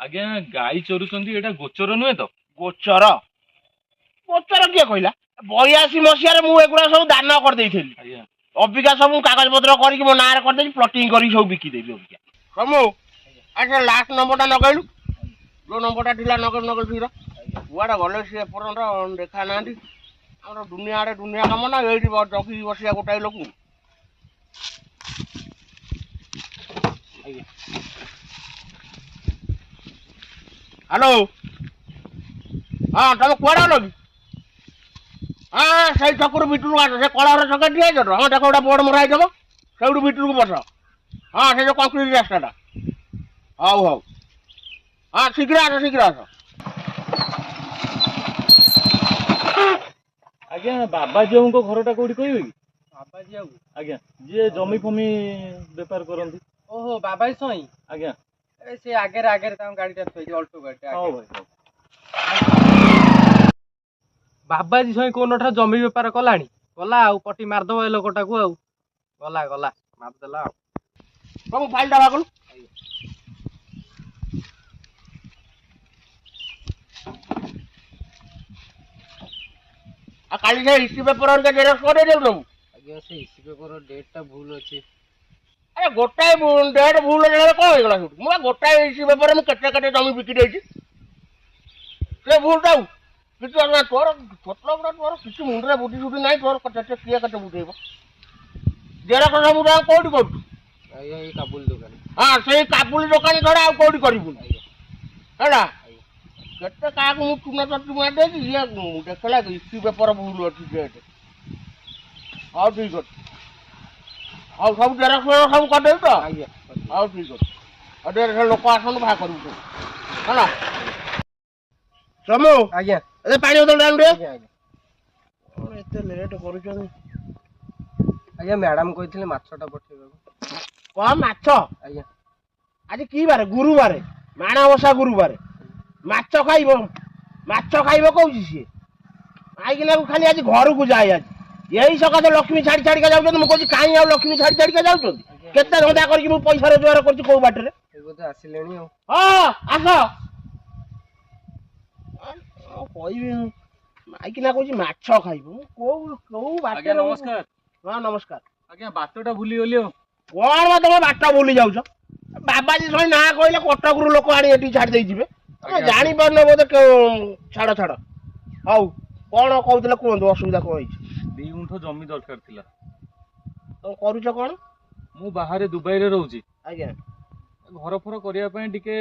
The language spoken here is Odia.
ଆଜ୍ଞା ଗାଈ ଚରୁଛନ୍ତି ଏଇଟା ଗୋଚର ନୁହେଁ ତ? ଗୋଚର ଗୋଚର କିଏ କହିଲା? 82 ମସିହାରେ ମୁଁ ଏଗୁଡ଼ା ସବୁ ଦାନ କରିଦେଇଥିଲି। ଆଜ୍ଞା ଅବିକା ସବୁ କାଗଜ ପତ୍ର କରିକି ମୋ ନାଁରେ କରିଦେଇଛି, ପ୍ଲଟିଂ କରିକି ସବୁ ବିକିଦେବି ଅବିକା। ସମୁ ଆଚ୍ଛା ଲାଷ୍ଟ ନମ୍ବରଟା ଲଗେଇଲୁ, ଯୋଉ ନମ୍ବରଟା ଥିଲା ନଗେଇଲୁ ଶୀଘ୍ର। କୁଆଡ଼େ ଗଲେ ସିଏ ଏପର୍ଯ୍ୟନ୍ତ ଦେଖା ନାହାନ୍ତି। ଆମର ଦୁନିଆ ଆଡ଼େ ଦୁନିଆ କାମ ନା, ଏଇଠି ଜଗିକି ବସିବା ଗୋଟାଏ ଲୋକ। ହ୍ୟାଲୋ, ହଁ ତମେ କୁଆଡ଼େ ଗଲ କି? ହଁ ସେଇ ଛକରୁ ଭିତରକୁ ଆସ, ସେ କଳାର ଛକ ଠିଆ ହେଇଛ ତ? ହଁ ଦେଖ ଗୋଟେ ବୋର୍ଡ଼ ମରା ହେଇଥିବ, ସେଇଠୁ ଭିତରକୁ ବସ। ହଁ ସେ ଯୋଉ କଂକ୍ରିଟ ରାସ୍ତାଟା। ହଉ ହଉ, ହଁ ଶୀଘ୍ର ଆସ ଶୀଘ୍ର ଆସ। ଆଜ୍ଞା ବାବାଜୀଉଙ୍କ ଘରଟା କୋଉଠି କହିବେ କି? ବାବାଜୀ ବାବୁ? ଆଜ୍ଞା ଯିଏ ଜମି ଫମି ବେପାର କରନ୍ତି। ଓହୋ ବାବାଜୀ ସ୍ୱାଇଁ? ଆଜ୍ଞା ଏ ସେ ଆଗରେ ଆଗରେ ତାଙ୍କ ଗାଡ଼ିଟା ଥୋଇଛି, ଅଲ୍ଟୋ ଗାଡ଼ିଟା। ହଉ ଭାଇ ହଉ। ବାବାଜୀ ସ୍ୱାଇଁ କୋଉନଠାରୁ ଜମି ବେପାର କଲାଣି? ଗଲା ଆଉ ପଟି ମାରିଦବ ଏ ଲୋକଟାକୁ ଆଉ। ଗଲା ଗଲା ମାରିଦେଲା ଆଉ। ସବୁ ଫାଇଲଟା ବାହାର କଲୁ। ଆଉ କାଲି ସେ ହିଷ୍ଟ୍ରି ପେପର ହେରିକା ଜେରକ୍ସ କରିଦେଇଥିଲୁ ସବୁ? ଆଜ୍ଞା ସେ ହିଷ୍ଟ୍ରି ପେପର ଡେଟ୍ଟା ଭୁଲ ଅଛି। ଆରେ ଗୋଟାଏ ଡେଟ୍ ଭୁଲ ହେଇଗଲା କଣ ହେଇଗଲା ସେଠୁ? ମୁଁ ଗୋଟାଏ ହିଷ୍ଟ୍ରି ପେପରରେ ମୁଁ କେତେ କେତେ ଜମି ବିକି ଦେଇଛି। ସେ ଭୁଲଟା କିଛି ଅଲଗା ତୋର ଛୋଟ ଗୁଡ଼ା, ତୋର କିଛି ମୁଣ୍ଡରେ ବୁଦ୍ଧି ସୁଦ୍ଧି ନାହିଁ। ତୋର କେତେ କିଏ କେତେ ବୁଝେଇବ? ଜେରକ୍ସ ସବୁ ଯାକ କୋଉଠି କରୁଛୁ? ଆଜ୍ଞା ଏଇ କାବୁଲ ଦୋକାନ। ହଁ ସେଇ କାବୁଲି ଦୋକାନ ଛଡ଼ା ଆଉ କୋଉଠି କରିବୁନି ହେଲା। କେତେ କାହାକୁ ମୁଁ ଚୁନା ଚଟୁ ମାରିଦେଇଛି, ଇଏ ଦେଖିଲା ହିଷ୍ଟ୍ରି ପେପର ଭୁଲ ଅଛି ଡେଟ୍। ହଉ ଠିକ୍ ଅଛି, ହଉ ସବୁ ଜେରକ୍ସ ସବୁ କରିଦେବି ତ? ଆଜ୍ଞା ହଉ ଠିକ୍ ଅଛି। ଆଉ ଟିକେ ସେ ଲୋକ ଆସନ୍ତୁ ବାହାର କରିବୁ ସବୁ ହେଲା। ସମୁ ଆଜ୍ଞା ଏ ପାଣି ବୋତଲଟା ଆଣିବୁ ଟିକେ। ଆଜ୍ଞା ଆଜ୍ଞା କଣ ଏତେ ଲେଟ୍ କରୁଛନ୍ତି? ଆଜ୍ଞା ମ୍ୟାଡ଼ାମ କହିଥିଲେ ମାଛଟା ପଠେଇବାକୁ। କଣ ମାଛ? ଆଜ୍ଞା ଆଜି କି ବାରେ? ଗୁରୁବାରେ, ମାଣବସା ଗୁରୁବାରେ। ମାଛ ଖାଇବ? ମାଛ ଖାଇବ କହୁଛି ସିଏ। କାହିଁକିନା ଖାଲି ଆଜି ଘରକୁ ଯାଏ। ଆଜି ଏଇ ସକାଶେ ଲକ୍ଷ୍ମୀ ଛାଡ଼ି ଛାଡ଼ିକା ଯାଉଛନ୍ତି। ମୁଁ କହୁଛି କାହିଁ ଆଉ ଲକ୍ଷ୍ମୀ ଛାଡ଼ି ଛାଡ଼ିକା ଯାଉଛନ୍ତି? କେତେ ଧନ୍ଦା କରିକି ମୁଁ ପଇସା ରୋଜଗାର କରୁଛି କୋଉ ବାଟରେ? ଏଇ ବୋଧେ ଆସିଲେଣି ଆଉ। ହଁ ଆସ। କହିବି ମାଇକିନା କହୁଛି ମାଛ ଖାଇବ। ମୁଁ କୋଉ କୋଉ ଆଜ୍ଞା ବାଟରେ? ନମସ୍କାର। ହଁ ନମସ୍କାର। ଆଜ୍ଞା ବାଟଟା ଭୁଲିଗଲି ଆଉ। କଣ ବା ତମେ ବାଟ ଭୁଲି ଯାଉଛ? ବାବାଜୀ ସ୍ୱାଇଁ ନାଁ କହିଲେ କଟକରୁ ଲୋକ ଆଣି ଏଠି ଛାଡ଼ି ଦେଇଯିବେ। ତମେ ଆଜ୍ଞା ଜାଣିପାରୁନ ବୋଧେ। ଛାଡ଼ ଛାଡ଼, ହଉ କଣ କହୁଥିଲେ କୁହନ୍ତୁ, ଅସୁବିଧା କଣ ହେଇଛି? 2 ଗୁଣ୍ଠ ଜମି ଦରକାର ଥିଲା। ତମେ କରୁଛ କଣ? ମୁଁ ବାହାରେ ଦୁବାଇରେ ରହୁଛି। ଆଜ୍ଞା ଘର ଫର କରିବା ପାଇଁ ଟିକେ